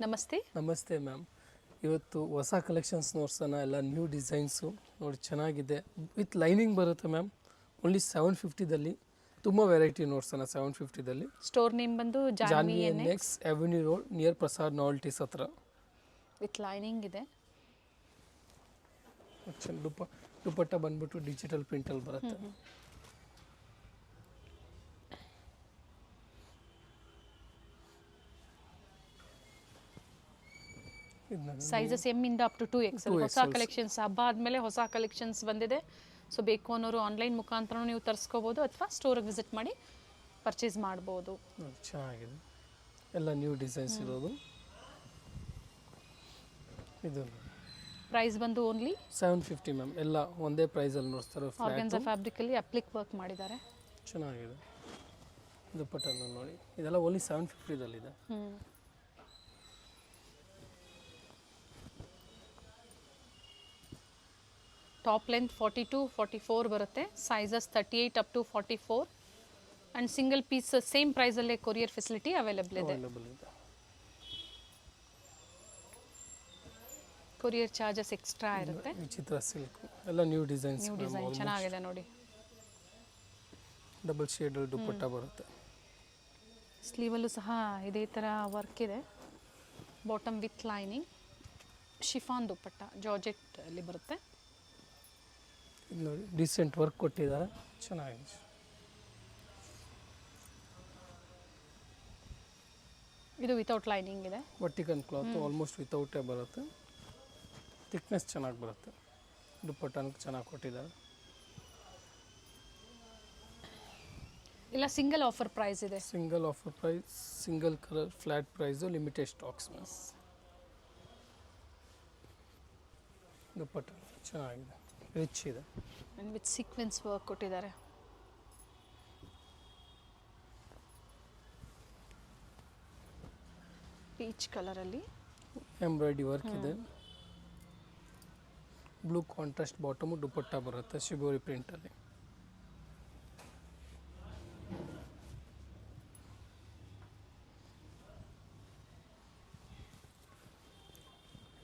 ನಮಸ್ತೆ. ನಮಸ್ತೆ ಮ್ಯಾಮ್. ಇವತ್ತು ಹೊಸ ಕಲೆಕ್ಷನ್ಸ್ ನೋಡ್ಸೋಣ. ಎಲ್ಲ ನ್ಯೂ ಡಿಸೈನ್ಸು ನೋಡಿ, ಚೆನ್ನಾಗಿದೆ. ವಿತ್ ಲೈನಿಂಗ್ ಬರುತ್ತೆ ಮ್ಯಾಮ್. ಓನ್ಲಿ 750ದಲ್ಲಿ ತುಂಬ ವೆರೈಟಿ ನೋಡ್ಸೋಣ. 750ದಲ್ಲಿ ಸ್ಟೋರ್ ನೇಮ್ ಬಂದು Janvi next avenue road near Prasad novelties ಹತ್ರ. ವಿತ್ ಲೈನಿಂಗ್ ಇದೆ. ದುಪ್ಪಟ್ಟ ಬಂದ್ಬಿಟ್ಟು ಡಿಜಿಟಲ್ ಪ್ರಿಂಟಲ್ಲಿ ಬರುತ್ತೆ. ಸೈಜಸ್ ಎಮ್ ಇಂದ ಅಪ್ ಟು 2XL. ಹೊಸ ಕಲೆಕ್ಷನ್ಸ್ ಹಬ್ಬ ಆದಮೇಲೆ ಹೊಸ ಕಲೆಕ್ಷನ್ಸ್ ಬಂದಿದೆ. ಸೊ ಬೇಕು ಅನ್ನೋರು ಆನ್ಲೈನ್ ಮುಖಾಂತರ ನೀವು ತರಿಸ್ಕೋಬೋದು ಅಥವಾ ಸ್ಟೋರಿಗೆ ವಿಸಿಟ್ ಮಾಡಿ ಪರ್ಚೇಸ್ ಮಾಡ್ಬೋದು. ಚೆನ್ನಾಗಿದೆ, ಎಲ್ಲ ನ್ಯೂ ಡಿಸೈನ್ಸ್ ಇರೋದು. ಇದು ಪ್ರೈಸ್ ಬಂದು ಓನ್ಲಿ 750 ಮ್ಯಾಮ್. ಎಲ್ಲ ಒಂದೇ ಪ್ರೈಸಲ್ಲಿ ನೋಡ್ತಾರೆ. ಆರ್ಗನ್ಸಾ ಫ್ಯಾಬ್ರಿಕಲ್ಲಿ ಅಪ್ಲಿಕ್ ವರ್ಕ್ ಮಾಡಿದ್ದಾರೆ. ಚೆನ್ನಾಗಿದೆ. ದುಪ್ಪಟ್ಟನ್ನು ನೋಡಿ, ಇದೆಲ್ಲ ಓನ್ಲಿ 750ದಲ್ಲಿದೆ. ಟಾಪ್ ಲೆಂತ್ 42-44 ಬರುತ್ತೆ. Sizes 38 up to 44 and single piece same ಪ್ರೈಸಲ್ಲೇ ಕೊರಿಯರ್ ಫೆಸಿಲಿಟಿ ಅವೈಲೇಬಲ್ ಇದೆ. ಕೊರಿಯರ್ ಚಾರ್ಜಸ್ ಎಕ್ಸ್ಟ್ರಾ ಇರುತ್ತೆ. ವಿಚಿತ್ರ ಸಿಲ್ಕ್ ಎಲ್ಲ ನ್ಯೂ ಡಿಸೈನ್ಸ್. ನ್ಯೂ ಡಿಸೈನ್ ಚೆನ್ನಾಗಿದೆ ನೋಡಿ. ಡಬಲ್ ಶೇಡ್ ದುಪ್ಪಟ್ಟ ಬರುತ್ತೆ. ಸ್ಲೀವಲ್ಲೂ ಸಹ ಇದೇ ಥರ ವರ್ಕ್ ಇದೆ. Bottom with lining, chiffon dupatta georgette ಅಲ್ಲಿ ಬರುತ್ತೆ. ಇದು ನೋಡಿ, ಡಿಸೆಂಟ್ ವರ್ಕ್ ಕೊಟ್ಟಿದ್ದಾರೆ, ಚೆನ್ನಾಗಿದೆ. ಇದು ವಿತೌಟ್ ಲೈನಿಂಗ್ ಇದೆ. ವರ್ಟಿಕಲ್ ಕ್ಲಾತ್ ಆಲ್ಮೋಸ್ಟ್ ವಿತೌಟೇ ಬರುತ್ತೆ. ಥಿಕ್ನೆಸ್ ಚೆನ್ನಾಗಿ ಬರುತ್ತೆ. ದುಪ್ಪಟ್ಟನೂ ಚೆನ್ನಾಗಿ ಕೊಟ್ಟಿದ್ದಾರೆ. ಇಲ್ಲ ಸಿಂಗಲ್ ಆಫರ್ ಪ್ರೈಸ್ ಇದೆ. Single offer price, single colour, flat price, limited stocks. Dupatta ಚೆನ್ನಾಗಿದೆ, ರಿಚ್ ಇದೆ. ಆ್ಯಂಡ್ ವಿತ್ ಸೀಕ್ವೆನ್ಸ್ ವರ್ಕ್ ಕೊಟ್ಟಿದ್ದಾರೆ. ಪೀಚ್ ಕಲರಲ್ಲಿ ಎಂಬ್ರಾಯ್ಡ್ರಿ ವರ್ಕ್ ಇದೆ. ಬ್ಲೂ ಕಾಂಟ್ರಾಸ್ಟ್ ಬಾಟಮು, ದುಪ್ಪಟ್ಟ ಬರುತ್ತೆ ಶಿಬೋರಿ ಪ್ರಿಂಟಲ್ಲಿ.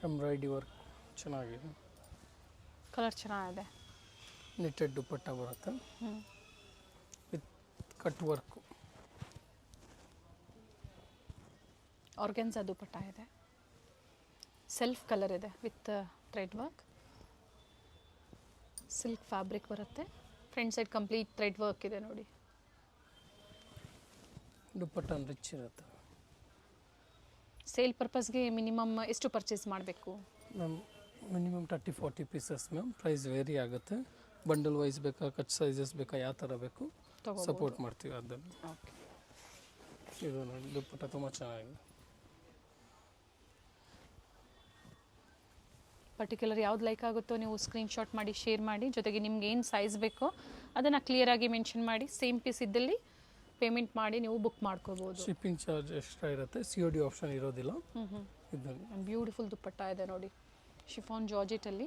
ಎಂಬ್ರಾಯ್ಡ್ರಿ ವರ್ಕ್ ಚೆನ್ನಾಗಿದೆ. ಕಲರ್ ಚೆನ್ನಾಗಿದೆ. ನಿಟ್ಟೆಡ್ ದುಪ್ಪಟ್ಟ ಬರುತ್ತೆ with cut work. Organza dupatta ಇದೆ. ಸೆಲ್ಫ್ ಕಲರ್ ಇದೆ with thread work. Silk fabric ಬರುತ್ತೆ. Front side complete thread work ಇದೆ ನೋಡಿ. ದುಪ್ಪಟ್ಟ ರಿಚ್ ಇರುತ್ತೆ. ಸೇಲ್ ಪರ್ಪಸ್ಗೆ ಮಿನಿಮಮ್ ಎಷ್ಟು ಪರ್ಚೇಸ್ ಮಾಡಬೇಕು ma'am? Minimum 30-40 pieces ma'am. Price vary ಆಗುತ್ತೆ. ಬಂಡಲ್ ವೈಸ್ ಬೇಕಾ, ಕಟ್ ಸೈಜಸ್ ಬೇಕಾ, ಯಾವ ಥರ ಬೇಕು ಸಪೋರ್ಟ್ ಮಾಡ್ತೀವಿ ಅದನ್ನು. ಇದು ನೋಡಿ, ದುಪ್ಪಟ್ಟ ತುಂಬ ಚೆನ್ನಾಗಿದೆ. ಪರ್ಟಿಕ್ಯುಲರ್ ಯಾವ್ದು ಲೈಕ್ ಆಗುತ್ತೋ ನೀವು ಸ್ಕ್ರೀನ್ಶಾಟ್ ಮಾಡಿ ಶೇರ್ ಮಾಡಿ. ಜೊತೆಗೆ ನಿಮ್ಗೆ ಏನು ಸೈಜ್ ಬೇಕೋ ಅದನ್ನು ಕ್ಲಿಯರಾಗಿ ಮೆನ್ಷನ್ ಮಾಡಿ. ಸೇಮ್ ಪೀಸ್ ಇದ್ದಲ್ಲಿ ಪೇಮೆಂಟ್ ಮಾಡಿ ನೀವು ಬುಕ್ ಮಾಡ್ಕೋಬೋದು. ಶಿಪ್ಪಿಂಗ್ ಚಾರ್ಜ್ ಎಕ್ಸ್ಟ್ರಾ ಇರುತ್ತೆ. COD ಆಪ್ಷನ್ ಇರೋದಿಲ್ಲ. ಬ್ಯೂಟಿಫುಲ್ ದುಪ್ಪಟ್ಟ ಇದೆ ನೋಡಿ. ಶಿಫಾನ್ ಜಾರ್ಜೆಟಲ್ಲಿ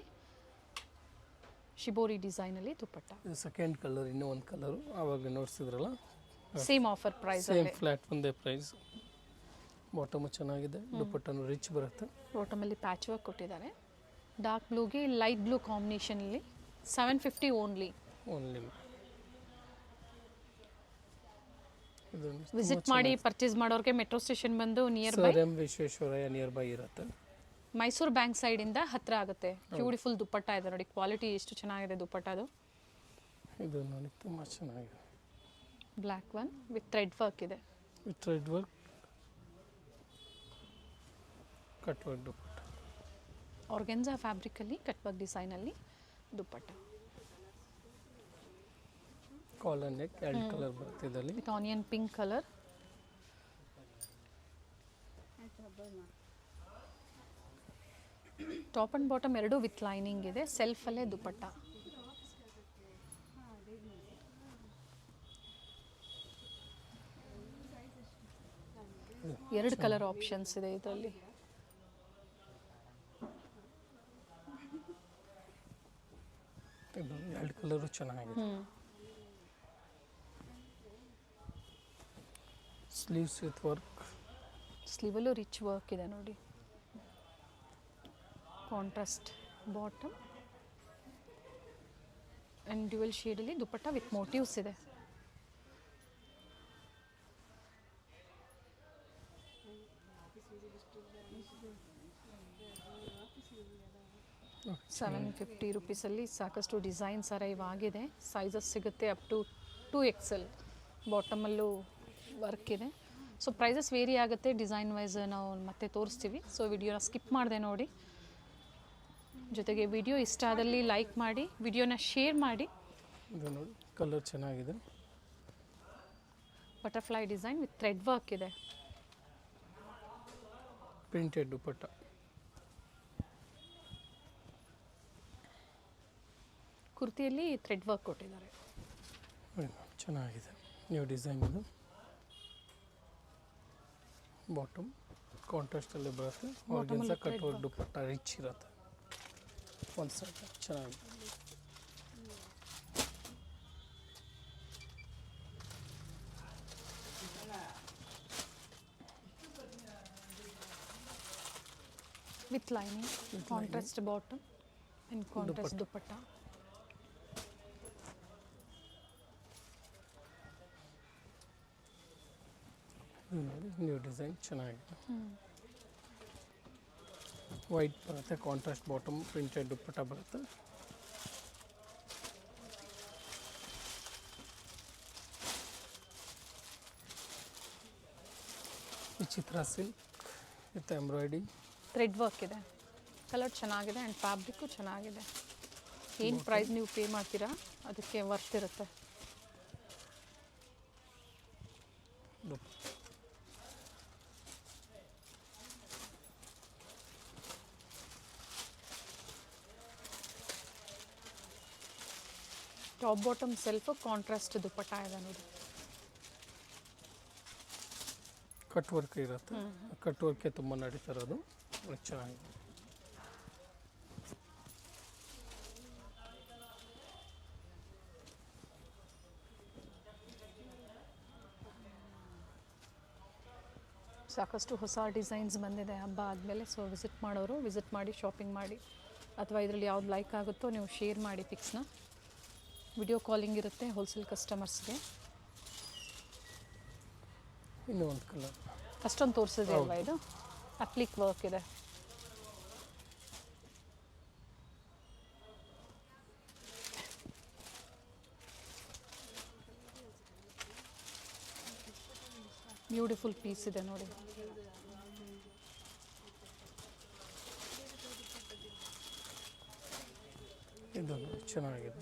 ಶಿಬೋರಿ ಡಿಸೈನಲ್ಲಿ ದುಪ್ಪಟ್ಟ. ಇದು ಸೆಕೆಂಡ್ ಕಲರ್, ಇನ್ನೂ ಒಂದು ಕಲರು ಆವಾಗ ನೋಡ್ಸಿದ್ರಲ್ಲ, same offer price, same flat ಒಂದೇ ಪ್ರೈಸ್. ಬಾಟಮು ಚೆನ್ನಾಗಿದೆ, ದುಪ್ಪಟ್ಟನು ರಿಚ್ ಬರುತ್ತೆ. ಬಾಟಮಲ್ಲಿ ಪ್ಯಾಚ್ ವರ್ಕ್ ಕೊಟ್ಟಿದ್ದಾರೆ. ಡಾರ್ಕ್ ಬ್ಲೂಗೆ ಲೈಟ್ ಬ್ಲೂ ಕಾಂಬಿನೇಷನಲ್ಲಿ 750 ಓನ್ಲಿ. ವಿಸಿಟ್ ಮಾಡಿ ಪರ್ಚೇಸ್ ಮಾಡೋರಿಗೆ ಮೆಟ್ರೋ ಸ್ಟೇಷನ್ ಬಂದು near by Visvesvaraya near by ಇರುತ್ತೆ. ಮೈಸೂರು ಬ್ಯಾಂಕ್ ಸೈಡಿಂದ ಹತ್ತಿರ ಆಗುತ್ತೆ. ಬ್ಯೂಟಿಫುಲ್ ದುಪ್ಪಟ್ಟ ಇದೆ ನೋಡಿ. ಕ್ವಾಲಿಟಿ ಎಷ್ಟು ಚೆನ್ನಾಗಿದೆ ದುಪ್ಪಟ್ಟದು. ಇದು ನೋಡಿ, ತುಂಬ ಚೆನ್ನಾಗಿದೆ. Black one with thread work ಇದೆ. With thread work, cut work dupatta. Organza ಫ್ಯಾಬ್ರಿಕಲ್ಲಿ ಕಟ್ ವರ್ಕ್ ಡಿಸೈನಲ್ಲಿ ದುಪ್ಪಟ್ಟ. ಕಾಲರ್ ನೆಕ್, 2 ಕಲರ್ ಬರುತ್ತೆ ಇದರಲ್ಲಿ. With onion pink colour. Top and bottom ಎರಡೂ ವಿತ್ ಲೈನಿಂಗ್ ಇದೆ. ಸೆಲ್ಫಲ್ಲೇ ದುಪ್ಪಟ್ಟ. ಎರಡು ಕಲರ್ ಆಪ್ಷನ್ಸ್ ಇದೆ ಇದರಲ್ಲಿ. ಎರಡು ಕಲರು ಚೆನ್ನಾಗಿದೆ. ಸ್ಲೀವ್ಸ್ ವಿತ್ ವರ್ಕ್, ಸ್ಲೀವಲ್ಲೂ ರಿಚ್ ವರ್ಕ್ ಇದೆ ನೋಡಿ. ಕಾಂಟ್ರಾಸ್ಟ್ ಬಾಟಮ್ ಆ್ಯಂಡ್ ಡ್ಯುಯಲ್ ಶೇಡಲ್ಲಿ ದುಪಟ್ಟ ವಿತ್ ಮೋಟಿವ್ಸ್ ಇದೆ. ₹750 ಸಾಕಷ್ಟು ಡಿಸೈನ್ಸ್ ಅರೈವ್ ಆಗಿದೆ. ಸೈಜಸ್ ಸಿಗುತ್ತೆ ಅಪ್ ಟು 2XL. ಬಾಟಮಲ್ಲೂ ವರ್ಕ್ ಇದೆ. ಸೊ ಪ್ರೈಸಸ್ ವೇರಿ ಆಗುತ್ತೆ, ಡಿಸೈನ್ ವೈಸ್ ನಾವು ಮತ್ತೆ ತೋರಿಸ್ತೀವಿ. ಸೊ ವಿಡಿಯೋನ ಸ್ಕಿಪ್ ಮಾಡಿದೆ ನೋಡಿ. ಜೊತೆಗೆ ವಿಡಿಯೋ ಇಷ್ಟ ಆದಲ್ಲಿ ಲೈಕ್ ಮಾಡಿ, ವಿಡಿಯೋನ ಶೇರ್ ಮಾಡಿ. ಇದು ನೋಡಿ ಕಲರ್ ಚೆನ್ನಾಗಿದೆ. Butterfly design with thread work ಇದೆ. ಪ್ರಿಂಟೆಡ್ ದುಪಟ್ಟ. ಕುರ್ತಿಯಲ್ಲಿ ಥ್ರೆಡ್ ವರ್ಕ್ ಕೊಟ್ಟಿದ್ದಾರೆ. ಚೆನ್ನಾಗಿದೆ, ನ್ಯೂ ಡಿಸೈನ್ ಇದು. ಬಾಟಮ್ ಕಾಂಟ್ರಾಸ್ಟಲ್ಲಿ ಬರುತ್ತೆ. Organza cut work dupatta rich ಇರುತ್ತೆ. ಒಂದು ಸೈಡ್ ಚೆನ್ನಾಗಿದೆ. With lining, contrast bottom and contrast dupatta. ನೋಡಿ ನ್ಯೂ ಡಿಸೈನ್ ಚೆನ್ನಾಗಿದೆ. ವೈಟ್ ಬರುತ್ತೆ, ಕಾಂಟ್ರಾಸ್ಟ್ ಬಾಟಮ್, ಪ್ರಿಂಟೆಡ್ ದುಪಟ್ಟ ಬರುತ್ತೆ. ವಿಚಿತ್ರ silk with embroidery. Thread work ಇದೆ. ಕಲರ್ ಚೆನ್ನಾಗಿದೆ ಆ್ಯಂಡ್ ಫ್ಯಾಬ್ರಿಕ್ಕು ಚೆನ್ನಾಗಿದೆ. ಏನು ಪ್ರೈಸ್ ನೀವು ಪೇ ಮಾಡ್ತೀರಾ ಅದಕ್ಕೆ ವರ್ತ್ ಇರುತ್ತೆ. Top bottom self contrast dupatta ಇದೆ ನೋಡಿ. ಕಟ್ ವರ್ಕ್ ಇರುತ್ತೆ. ಕಟ್ ವರ್ಕೆ ತುಂಬ ನಡೀತಾ ಇರೋದು. ಚೆನ್ನಾಗಿದೆ. ಸಾಕಷ್ಟು ಹೊಸ ಡಿಸೈನ್ಸ್ ಬಂದಿದೆ ಹಬ್ಬ ಆದಮೇಲೆ. ಸೊ ವಿಸಿಟ್ ಮಾಡೋರು ವಿಸಿಟ್ ಮಾಡಿ ಶಾಪಿಂಗ್ ಮಾಡಿ, ಅಥವಾ ಇದರಲ್ಲಿ ಯಾವ್ದು ಲೈಕ್ ಆಗುತ್ತೋ ನೀವು ಶೇರ್ ಮಾಡಿ ಪಿಕ್ಸ್ನ. ವಿಡಿಯೋ ಕಾಲಿಂಗ್ ಇರುತ್ತೆ ಹೋಲ್ಸೇಲ್ ಕಸ್ಟಮರ್ಸ್ಗೆ. ಇನ್ನೂ ಒಂದು ಕಲರ್ ಅಷ್ಟೊಂದು ತೋರಿಸಿದೆ ಅಲ್ವಾ, ಇದು ಅಪ್ಲಿಕ್ ವರ್ಕ್ ಇದೆ. ಬ್ಯೂಟಿಫುಲ್ ಪೀಸ್ ಇದೆ ನೋಡಿ. ಇದು ಚೆನ್ನಾಗಿದೆ.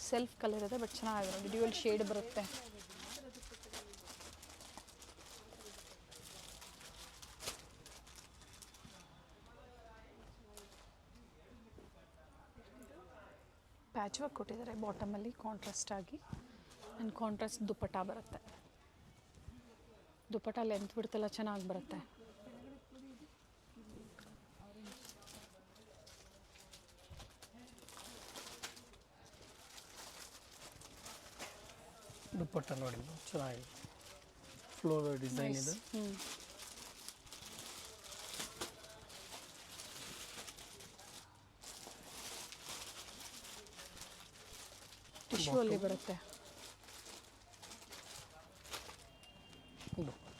ಸೆಲ್ಫ್ ಕಲರ್ ಇದೆ ಬಟ್ ಚೆನ್ನಾಗಿದೆ ನೋಡಿ. ಡ್ಯುಯಲ್ ಶೇಡ್ ಬರುತ್ತೆ. ಪ್ಯಾಚ್ ವರ್ಕ್ ಕೊಟ್ಟಿದ್ದಾರೆ ಬಾಟಮಲ್ಲಿ ಕಾಂಟ್ರಾಸ್ಟ್ ಆಗಿ. ಆ್ಯಂಡ್ ಕಾಂಟ್ರಾಸ್ಟ್ ದುಪಟ್ಟ ಬರುತ್ತೆ. ದುಪಟ್ಟ ಲೆಂತ್ ಬಿಡ್ತೆಲ್ಲ ಚೆನ್ನಾಗಿ ಬರುತ್ತೆ. ದುಪಟ್ಟ ನೋಡಿ ಚೆನ್ನಾಗಿದೆ. ಫ್ಲೋರಲ್ ಡಿಸೈನ್ ಇದೆ. ಟಿಶ್ಯೂ ಅಲ್ಲಿ ಬರುತ್ತೆ. ದುಪಟ್ಟ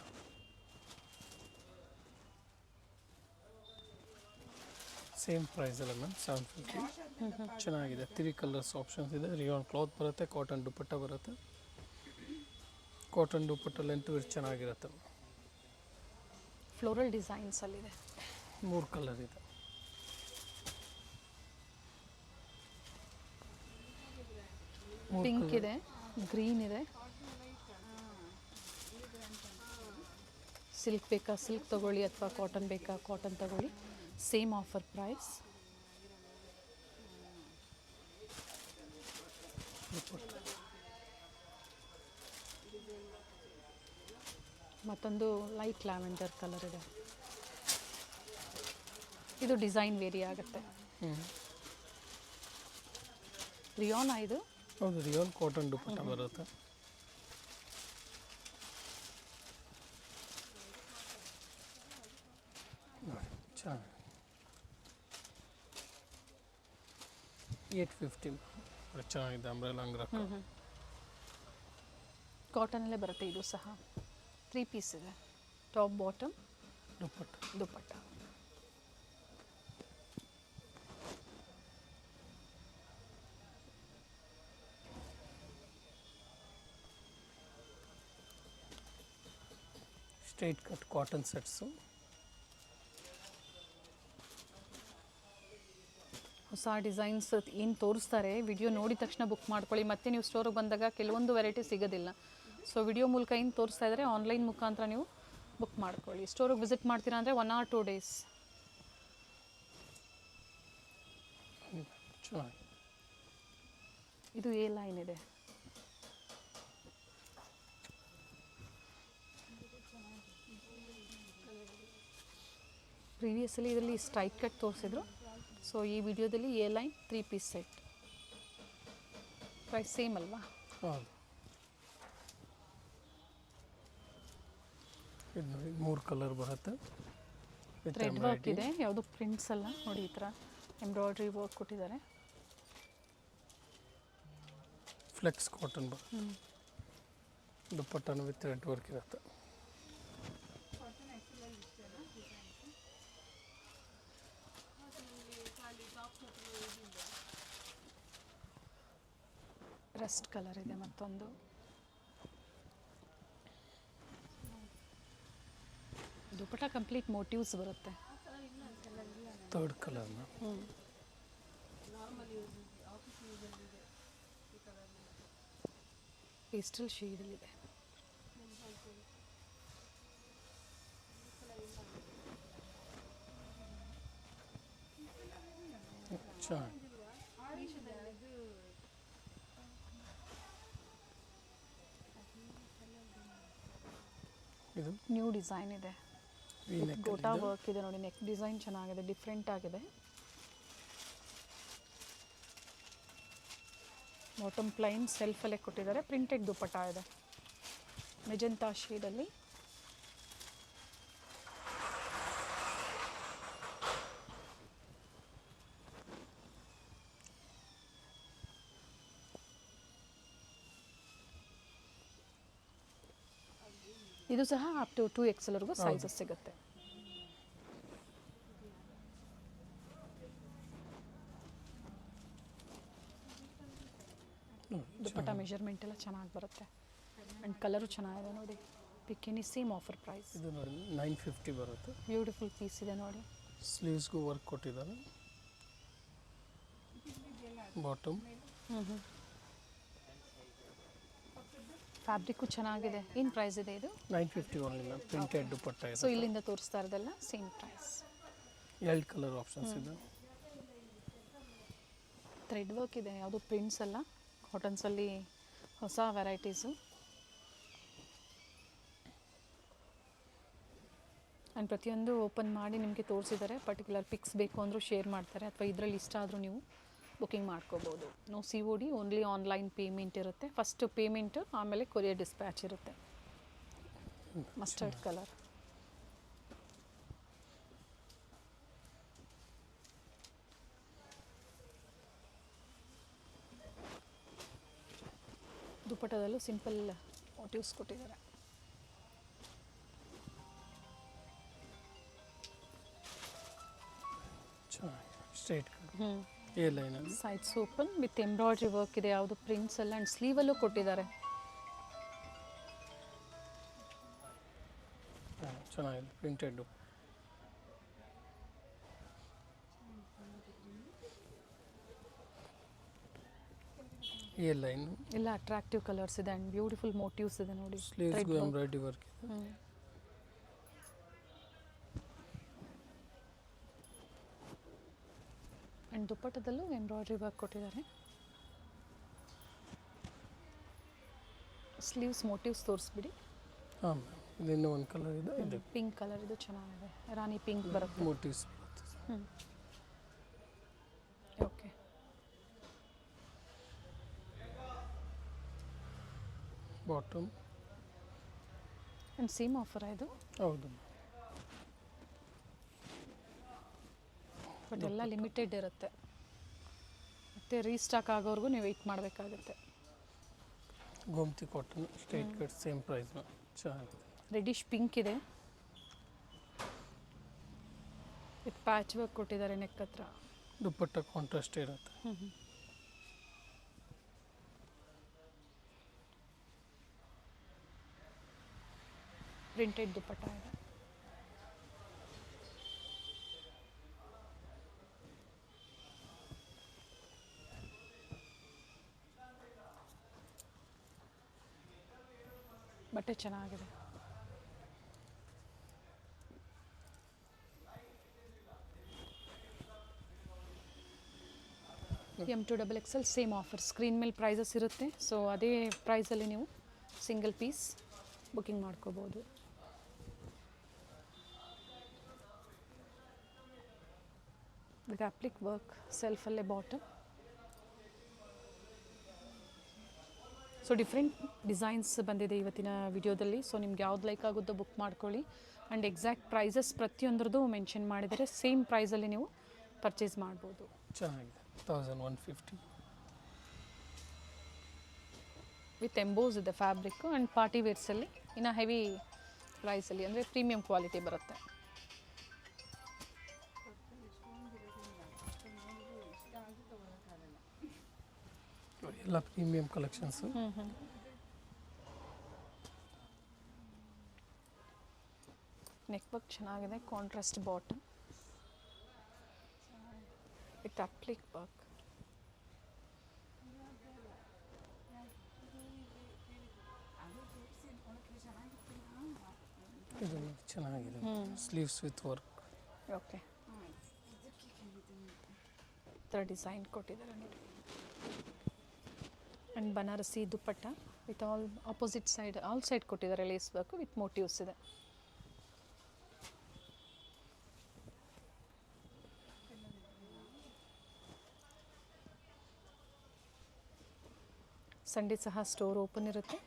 ಸೇಮ್ ಪ್ರೈಸ್ ಅಲ್ಲ ಮ್ಯಾಮ್, 750. ಚೆನ್ನಾಗಿದೆ. 3 ಕಲರ್ಸ್ ಆಪ್ಷನ್ಸ್ ಇದೆ. ರಿಯಾನ್ ಕ್ಲಾತ್ ಬರುತ್ತೆ, ಕಾಟನ್ ದುಪಟ್ಟ ಬರುತ್ತೆ. ಕಾಟನ್ ದುಪಟ್ಟ ಲೆಂತ್ ಚೆನ್ನಾಗಿರುತ್ತೆ. ಫ್ಲೋರಲ್ ಡಿಸೈನ್ಸ್ ಅಲ್ಲಿದೆ. 3 ಕಲರ್ ಇದೆ. ಪಿಂಕ್ ಇದೆ, ಗ್ರೀನ್ ಇದೆ. ಸಿಲ್ಕ್ ಬೇಕಾ ಸಿಲ್ಕ್ ತಗೊಳ್ಳಿ, ಅಥವಾ ಕಾಟನ್ ಬೇಕಾ ಕಾಟನ್ ತಗೊಳ್ಳಿ. Same offer price. ಮತ್ತೊಂದು ಲೈಟ್ ಲ್ಯಾವೆಂಡರ್ ಕಲರ್ ಇದೆ. ಇದು ಡಿಸೈನ್ ವೇರಿ ಆಗುತ್ತೆ. ರಿಯಾನ್ ಇದು? ಹೌದು, ರಿಯಾನ್ ಕಾಟನ್ ದುಪ್ಪಟ್ಟ ಬರುತ್ತೆ. ಚೆನ್ನಾಗಿ 850 ಚೆನ್ನಾಗಿದೆ. ಅಂಬ್ರೆಲಾ ಅಂಗ್ರಕ್ಕ ಕಾಟನಲ್ಲೇ ಬರುತ್ತೆ ಇದು ಸಹ. 3 ಪೀಸ್ ಇದೆ, top bottom dupatta. Straight cut cotton sets. ಹೊಸ ಡಿಸೈನ್ಸ್ ಏನು ತೋರಿಸ್ತಾರೆ ವಿಡಿಯೋ ನೋಡಿದ ತಕ್ಷಣ ಬುಕ್ ಮಾಡ್ಕೊಳ್ಳಿ. ಮತ್ತೆ ನೀವು ಸ್ಟೋರಿಗೆ ಬಂದಾಗ ಕೆಲವೊಂದು ವೆರೈಟಿ ಸಿಗೋದಿಲ್ಲ. ಸೊ ವಿಡಿಯೋ ಮೂಲಕ ಏನು ತೋರಿಸ್ತಾ ಇದ್ದಾರೆ ಆನ್ಲೈನ್ ಮುಖಾಂತರ ನೀವು ಬುಕ್ ಮಾಡ್ಕೊಳ್ಳಿ. ಸ್ಟೋರಿಗೆ ವಿಸಿಟ್ ಮಾಡ್ತೀರಾ ಅಂದರೆ 1 or 2 days. ಇದು ಎ ಲೈನ್ ಇದೆ. ಪ್ರೀವಿಯಸ್ಲಿ ಇದರಲ್ಲಿ ಸ್ಟ್ರೈಟ್ ಕಟ್ ತೋರಿಸಿದ್ರು. ಸೊ ಈ ವಿಡಿಯೋದಲ್ಲಿ A line 3 piece set. Price same ಅಲ್ವಾ? ಹೌದು. ಇದು ನೋಡಿ 3 ಕಲರ್ ಬರುತ್ತೆ. ಥ್ರೆಡ್ ವರ್ಕ್ ಇದೆ, ಯಾವುದು ಪ್ರಿಂಟ್ಸ್ ಅಲ್ಲ ನೋಡಿ. ಈ ಥರ ಎಂಬ್ರಾಯ್ಡ್ರಿ ವರ್ಕ್ ಕೊಟ್ಟಿದ್ದಾರೆ. ಫ್ಲೆಕ್ಸ್ ಕಾಟನ್ ಬರುತ್ತೆ. ದುಪ್ಪಟ್ಟನು ವಿತ್ ಥ್ರೆಡ್ ವರ್ಕ್ ಇರುತ್ತೆ. ರಸ್ಟ್ ಕಲರ್ ಇದೆ ಮತ್ತೊಂದು. ದುಪ್ಪಟ್ಟ ಕಂಪ್ಲೀಟ್ ಮೋಟಿವ್ಸ್ ಬರುತ್ತೆ. ಥರ್ಡ್ ಕಲರ್ನ ಪೇಸ್ಟಲ್ ಶೇಡಲ್ಲಿದೆ. ಚೆನ್ನಾಗಿ. ಇದು ನ್ಯೂ ಡಿಸೈನ್ ಇದೆ. ಗೋಟಾ ವರ್ಕ್ ಇದೆ ನೋಡಿ. ನೆಕ್ ಡಿಸೈನ್ ಚೆನ್ನಾಗಿದೆ, ಡಿಫ್ರೆಂಟ್ ಆಗಿದೆ. ಬಾಟಮ್ ಪ್ಲೈನ್ ಸೆಲ್ಫಲ್ಲೇ ಕೊಟ್ಟಿದ್ದಾರೆ. ಪ್ರಿಂಟೆಡ್ ದುಪ್ಪಟ್ಟ ಇದೆ ಮೆಜೆಂಟಾ ಶೇಡಲ್ಲಿ. ಇದು ಸಹ ಅಪ್ ಟು 2XL ಸೈಜಸ್ ಸಿಗುತ್ತೆ. ದುಪ್ಪಟ್ಟ ಮೆಜರ್ಮೆಂಟ್ ಎಲ್ಲ ಚೆನ್ನಾಗಿ ಬರುತ್ತೆ. ಆ್ಯಂಡ್ ಕಲರು ಚೆನ್ನಾಗಿದೆ ನೋಡಿ. ಪಿಕ್ಕಿನಿ ಸೇಮ್ ಆಫರ್ ಪ್ರೈಸ್. ಇದು ನೋಡಿ 950 ಬರುತ್ತೆ. ಬ್ಯೂಟಿಫುಲ್ ಪೀಸ್ ಇದೆ ನೋಡಿ. ಸ್ಲೀವ್ಸ್ಗೂ ವರ್ಕ್ ಕೊಟ್ಟಿದ್ದಾರೆ. ಬಾಟಮ್ ಫ್ಯಾಬ್ರಿಕ್ಕು ಚೆನ್ನಾಗಿದೆ. ಏನು ಪ್ರೈಸ್ ಇದೆ ಇದು? 950 ಓನ್ಲಿ. ಪ್ರಿಂಟೆಡ್ ದುಪ್ಪಟ್ಟ ಇದೆ. ಸೊ ಇಲ್ಲಿಂದ ತೋರಿಸ್ತಾ ಇರೋದೆಲ್ಲ ಸೇಮ್ ಪ್ರೈಸ್. 2 ಕಲರ್ ಆಪ್ಷನ್ಸ್ ಇದೆ. ಥ್ರೆಡ್ ವರ್ಕ್ ಇದೆ, ಯಾವುದು ಪ್ರಿಂಟ್ಸ್ ಅಲ್ಲ. ಕಾಟನ್ಸಲ್ಲಿ ಹೊಸ ವೆರೈಟೀಸು. ಆ್ಯಂಡ್ ಪ್ರತಿಯೊಂದು ಓಪನ್ ಮಾಡಿ ನಿಮಗೆ ತೋರಿಸಿದ್ದಾರೆ. ಪರ್ಟಿಕ್ಯುಲರ್ ಪಿಕ್ಸ್ ಬೇಕು ಅಂದರೂ ಶೇರ್ ಮಾಡ್ತಾರೆ, ಅಥವಾ ಇದರಲ್ಲಿ ಇಷ್ಟ ಆದರೂ ನೀವು ಬುಕ್ಕಿಂಗ್ ಮಾಡ್ಕೋಬೋದು. No COD, only online payment ಇರುತ್ತೆ. ಫಸ್ಟ್ ಪೇಮೆಂಟು, ಆಮೇಲೆ ಕೊರಿಯರ್ ಡಿಸ್ಪ್ಯಾಚ್ ಇರುತ್ತೆ. Mustard colour. ದುಪ್ಪಟ್ಟದಲ್ಲೂ ಸಿಂಪಲ್ ಮೋಟಿವ್ಸ್ ಕೊಟ್ಟಿದ್ದಾರೆ. ಸ್ಟ್ರೈಟ್ ಎ ಲೈನಲ್ಲಿ sides open with embroidery work ಇದೆ, ಯಾವುದು ಪ್ರಿಂಟ್ಸ್ ಎಲ್ಲ. ಆ್ಯಂಡ್ ಸ್ಲೀವಲ್ಲೂ ಕೊಟ್ಟಿದ್ದಾರೆ. ಚೆನ್ನಾಗಿದೆ ಪ್ರಿಂಟೆಡ್. ಎ ಲೈನ್ ಎಲ್ಲ ಅಟ್ರಾಕ್ಟಿವ್ ಕಲರ್ಸ್ ಇದೆ ಆ್ಯಂಡ್ ಬ್ಯೂಟಿಫುಲ್ ಮೋಟಿವ್ಸ್ ಇದೆ ನೋಡಿ. ಸ್ಲೀವ್ಸ್ಗೂ ಎಂಬ್ರಾಯ್ಡ್ರಿ ವರ್ಕ್ ಇದೆ. ಆ್ಯಂಡ್ ದುಪ್ಪಟ್ಟದಲ್ಲೂ ಎಂಬ್ರಾಯ್ಡ್ರಿ ವರ್ಕ್ ಕೊಟ್ಟಿದ್ದಾರೆ. ಸ್ಲೀವ್ಸ್ ಮೋಟಿವ್ಸ್ ತೋರಿಸ್ಬಿಡಿ. ಹಾಂ ಮ್ಯಾಮ್. ಇದು ಇನ್ನೂ ಒಂದು ಕಲರ್ ಇದೆ, ಇದು ಪಿಂಕ್ ಕಲರ್, ಇದು ಚೆನ್ನಾಗಿದೆ, ರಾಣಿ ಪಿಂಕ್ ಬರುತ್ತೆ. Motives. Okay, bottom and same offer ಇದು, ಹೌದು. ಬಟ್ ಎಲ್ಲ ಲಿಮಿಟೆಡ್ ಇರುತ್ತೆ, ಮತ್ತು ರೀಸ್ಟಾಕ್ ಆಗೋವರೆಗೂ ನೀವು ವೆಯ್ಟ್ ಮಾಡಬೇಕಾಗುತ್ತೆ. Gomathi cotton straight cut same price ಚೆನ್ನಾಗಿದೆ. ರೆಡಿಶ್ ಪಿಂಕ್ ಇದೆ, ವಿತ್ ಪ್ಯಾಚ್ ವರ್ಕ್ ಕೊಟ್ಟಿದ್ದಾರೆ ನೆಕ್ ಹತ್ರ. ದುಪ್ಪಟ್ಟ ಕಾಂಟ್ರಾಸ್ಟ್ ಇರುತ್ತೆ. ಪ್ರಿಂಟೆಡ್ ದುಪ್ಪಟ್ಟ ಇದೆ. ಬಟ್ಟೆ ಚೆನ್ನಾಗಿದೆ. M2XXL ಸೇಮ್ ಆಫರ್, ಸ್ಕ್ರೀನ್ ಮೇಲೆ ಪ್ರೈಸಸ್ ಇರುತ್ತೆ. ಸೊ ಅದೇ ಪ್ರೈಸಲ್ಲಿ ನೀವು ಸಿಂಗಲ್ ಪೀಸ್ ಬುಕ್ಕಿಂಗ್ ಮಾಡ್ಕೋಬೋದು. ವಿತ್ ಅಪ್ಲಿಕ್ ವರ್ಕ್, ಸೆಲ್ಫಲ್ಲೇ ಬಾಟಮ್. ಸೊ ಡಿಫ್ರೆಂಟ್ ಡಿಸೈನ್ಸ್ ಬಂದಿದೆ ಇವತ್ತಿನ ವಿಡಿಯೋದಲ್ಲಿ. ಸೊ ನಿಮ್ಗೆ ಯಾವ್ದು ಲೈಕ್ ಆಗುತ್ತೋ ಬುಕ್ ಮಾಡ್ಕೊಳ್ಳಿ. ಆ್ಯಂಡ್ ಎಕ್ಸಾಕ್ಟ್ ಪ್ರೈಸಸ್ ಪ್ರತಿಯೊಂದ್ರದ್ದು ಮೆನ್ಷನ್ ಮಾಡಿದರೆ ಸೇಮ್ ಪ್ರೈಸಲ್ಲಿ ನೀವು ಪರ್ಚೇಸ್ ಮಾಡ್ಬೋದು. ಚೆನ್ನಾಗಿದೆ. 1150 ವಿತ್ ಎಂಬೋಸ್ ಇದೆ ಫ್ಯಾಬ್ರಿಕ್. ಆ್ಯಂಡ್ ಪಾರ್ಟಿ ವೇರ್ಸಲ್ಲಿ ಇನ್ನು ಹೆವಿ ಪ್ರೈಸಲ್ಲಿ, ಅಂದರೆ ಪ್ರೀಮಿಯಂ ಕ್ವಾಲಿಟಿ ಬರುತ್ತೆ. ಎಲ್ಲ ಪ್ರೀಮಿಯಂ ಕಲೆಕ್ಷನ್ಸ್. ನೆಕ್ ವರ್ಕ್ ಚೆನ್ನಾಗಿದೆ, contrast bottom with applique work. ಇದು ಚೆನ್ನಾಗಿದೆ, ಸ್ಲೀವ್ಸ್ ವಿತ್ ವರ್ಕ್. ಓಕೆ, ಈ ಥರ ಡಿಸೈನ್ ಕೊಟ್ಟಿದ್ದಾರೆ ನೋಡಿ. And Banarasi dupatta with all opposite side, all side ಕೊಟ್ಟಿದ್ದಾರೆ ಲೇಸ್ ವರ್ಕ್ ವಿತ್ ಮೋಟಿವ್ಸ್ ಇದೆ. ಸಂಡೇ ಸಹ ಸ್ಟೋರ್ ಓಪನ್ ಇರುತ್ತೆ,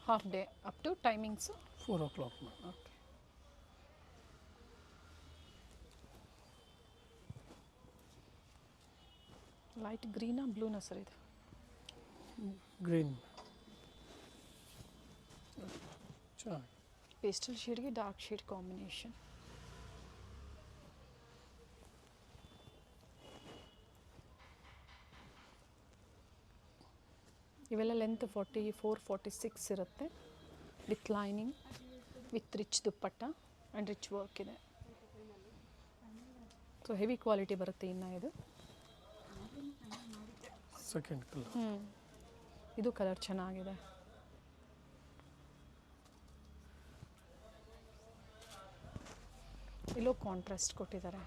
half day up to timings 4 o'clock. Okay, light ಗ್ರೀನಾ ಬ್ಲೂನಾ ಸರ್ ಇದು? ಗ್ರೀನ್ ಚೆನ್ನಾಗಿ. ಪೇಸ್ಟಲ್ ಶೇಡ್ಗೆ ಡಾರ್ಕ್ ಶೇಡ್ ಕಾಂಬಿನೇಷನ್. ಇವೆಲ್ಲ ಲೆಂತ್ 44-46 ಇರುತ್ತೆ, with lining, with rich dupatta and rich work ಇದೆ. ಸೊ ಹೆವಿ ಕ್ವಾಲಿಟಿ ಬರುತ್ತೆ. ಇನ್ನು ಇದು ಸೆಕೆಂಡ್ ಕಲರ್. ಇದು ಕಲರ್ ಚೆನ್ನಾಗಿದೆ. ಇಲ್ಲೋ ಕಾಂಟ್ರಾಸ್ಟ್ ಕೊಟ್ಟಿದ್ದಾರೆ.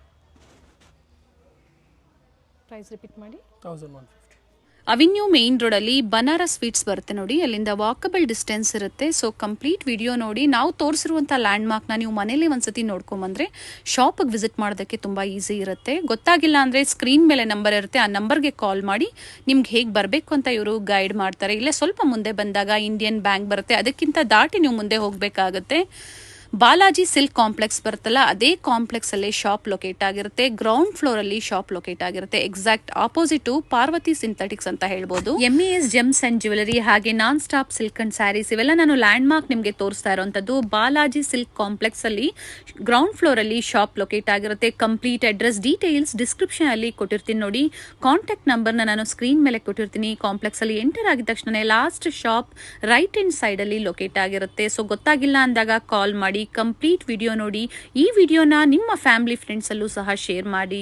ಪ್ರೈಸ್ ರಿಪೀಟ್ ಮಾಡಿ. 1150. ಅವಿನ್ಯೂ ಮೇನ್ ರೋಡಲ್ಲಿ ಬನಾರಸ್ ಸ್ವೀಟ್ಸ್ ಬರುತ್ತೆ ನೋಡಿ, ಅಲ್ಲಿಂದ ವಾಕಬಲ್ ಡಿಸ್ಟೆನ್ಸ್ ಇರುತ್ತೆ. ಸೊ ಕಂಪ್ಲೀಟ್ ವಿಡಿಯೋ ನೋಡಿ. ನಾವು ತೋರಿಸಿರುವಂಥ ಲ್ಯಾಂಡ್ಮಾರ್ಕ್ನ ನೀವು ಮನೇಲಿ ಒಂದ್ಸತಿ ನೋಡ್ಕೊಂಬಂದ್ರೆ ಶಾಪಿಗೆ ವಿಸಿಟ್ ಮಾಡೋದಕ್ಕೆ ತುಂಬ ಈಸಿ ಇರುತ್ತೆ. ಗೊತ್ತಾಗಿಲ್ಲ ಅಂದರೆ ಸ್ಕ್ರೀನ್ ಮೇಲೆ ನಂಬರ್ ಇರುತ್ತೆ, ಆ ನಂಬರ್ಗೆ ಕಾಲ್ ಮಾಡಿ ನಿಮ್ಗೆ ಹೇಗೆ ಬರಬೇಕು ಅಂತ ಇವರು ಗೈಡ್ ಮಾಡ್ತಾರೆ. ಇಲ್ಲೇ ಸ್ವಲ್ಪ ಮುಂದೆ ಬಂದಾಗ ಇಂಡಿಯನ್ ಬ್ಯಾಂಕ್ ಬರುತ್ತೆ, ಅದಕ್ಕಿಂತ ದಾಟಿ ನೀವು ಮುಂದೆ ಹೋಗಬೇಕಾಗುತ್ತೆ. ಬಾಲಾಜಿ ಸಿಲ್ಕ್ ಕಾಂಪ್ಲೆಕ್ಸ್ ಬರುತ್ತಲ್ಲ, ಅದೇ ಕಾಂಪ್ಲೆಕ್ಸ್ ಅಲ್ಲಿ ಶಾಪ್ ಲೊಕೇಟ್ ಆಗಿರುತ್ತೆ. ಗ್ರೌಂಡ್ ಫ್ಲೋರ್ ಅಲ್ಲಿ ಶಾಪ್ ಲೊಕೇಟ್ ಆಗಿರುತ್ತೆ. ಎಕ್ಸಾಕ್ಟ್ ಆಪೋಸಿಟ್ ಪಾರ್ವತಿ ಸಿಂಥೆಟಿಕ್ಸ್ ಅಂತ ಹೇಳ್ಬೋದು. MES ಜೆಮ್ಸ್ ಅಂಡ್ ಜ್ಯುವೆಲರಿ ಹಾಗೆ non stop silk and saris ಇವೆಲ್ಲ ನಾನು ಲ್ಯಾಂಡ್ ಮಾರ್ಕ್ ನಿಮಗೆ ತೋರಿಸ್ತಾ ಇರುವಂತದ್ದು. ಬಾಲಾಜಿ ಸಿಲ್ಕ್ ಕಾಂಪ್ಲೆಕ್ಸ್ ಅಲ್ಲಿ ಗ್ರೌಂಡ್ ಫ್ಲೋರ್ ಅಲ್ಲಿ ಶಾಪ್ ಲೊಕೇಟ್ ಆಗಿರುತ್ತೆ. ಕಂಪ್ಲೀಟ್ ಅಡ್ರೆಸ್ ಡೀಟೇಲ್ಸ್ ಡಿಸ್ಕ್ರಿಪ್ಷನ್ ಅಲ್ಲಿ ಕೊಟ್ಟಿರ್ತೀನಿ ನೋಡಿ. ಕಾಂಟ್ಯಾಕ್ಟ್ ನಂಬರ್ನ ನಾನು ಸ್ಕ್ರೀನ್ ಮೇಲೆ ಕೊಟ್ಟಿರ್ತೀನಿ. ಕಾಂಪ್ಲೆಕ್ಸ್ ಅಲ್ಲಿ ಎಂಟರ್ ಆಗಿದ ತಕ್ಷಣ last shop right hand side ಅಲ್ಲಿ ಲೊಕೇಟ್ ಆಗಿರುತ್ತೆ. ಸೊ ಗೊತ್ತಾಗಿಲ್ಲ ಅಂದಾಗ ಕಾಲ್ ಮಾಡಿ. ಕಂಪ್ಲೀಟ್ ವಿಡಿಯೋ ನೋಡಿ. ಈ ವಿಡಿಯೋನ ನಿಮ್ಮ ಫ್ಯಾಮಿಲಿ ಫ್ರೆಂಡ್ಸ್ ಅಲ್ಲೂ ಸಹ ಶೇರ್ ಮಾಡಿ.